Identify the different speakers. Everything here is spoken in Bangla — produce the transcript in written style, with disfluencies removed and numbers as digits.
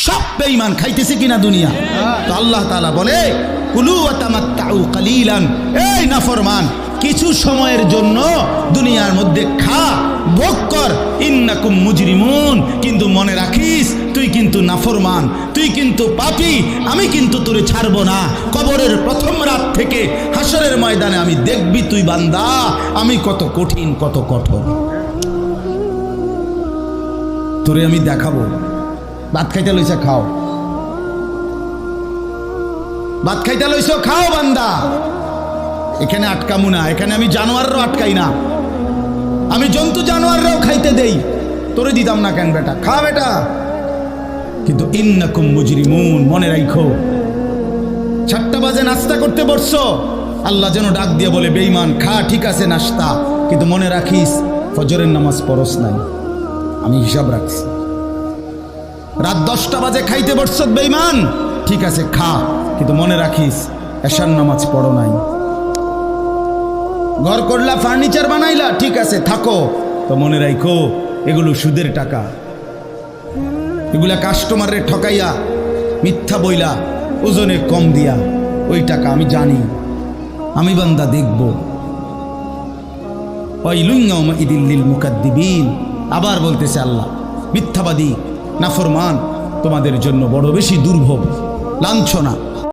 Speaker 1: সব বেঈমান খাইতেছে কিনা দুনিয়া। তো আল্লাহ তাআলা বলে কুলু ওয়া তামাত্তাউ কালিলান, এই নাফরমান কিছু সময়ের জন্য দুনিয়ার মধ্যে খা, ভোগ কর, ইন্নাকুম মুজরিমুন, কিন্তু মনে রাখিস তুই কিন্তু নাফরমান, তুই কিন্তু পাপী, আমি কিন্তু তোরে ছাড়বো না। কবরের প্রথম রাত থেকে হাসরের ময়দানে আমি দেখবি তুই বান্দা আমি কত কঠিন কত কঠোর, তোরে আমি দেখাবো। ভাত খাইতে লইছে খাও, ভাত খাইতে লইছ খাও বান্দা, এখানে আটকামু না, এখানে আমি জানোয়াররাও আটকাই না, আমি জন্তু জানোয়াররাও খাইতে দেই, তোরে দিতাম না কেন বেটা, খা বেটা। কিন্তু ইন্নাকুম মুজরিমুন, মনে রাখো 7টা বাজে নাস্তা করতে বসছো, আল্লাহ যেন ডাক দিয়ে বলে বেঈমান খা, ঠিক আছে নাস্তা, কিন্তু মনে রাখিস ফজরের নামাজ পড়স নাই, আমি হিসাব রাখছি। রাত 10টা বাজে খাইতে বসছ বেঈমান, ঠিক আছে খা, কিন্তু মনে রাখিস এশার নামাজ পড়ো নাই। ঘর করলা, ফার্নিচার বানাইলা, ঠিক আছে থাকো, তো মনে রাখো এগুলো সুদের টাকা, এগুলা কাস্টমারের ঠকাইয়া মিথ্যা বইলা ওজনে কম দিয়া ওই টাকা আমি জানি, আমি বান্দা দেখব। ওয়াইলুন ইয়াউমাইযিল লিল মুকাদ্দিবিন, আবার বলতেছে আল্লাহ মিথ্যাবাদী নাফরমান তোমাদের জন্য বড় বেশি দুর্ভোগ লাঞ্ছনা।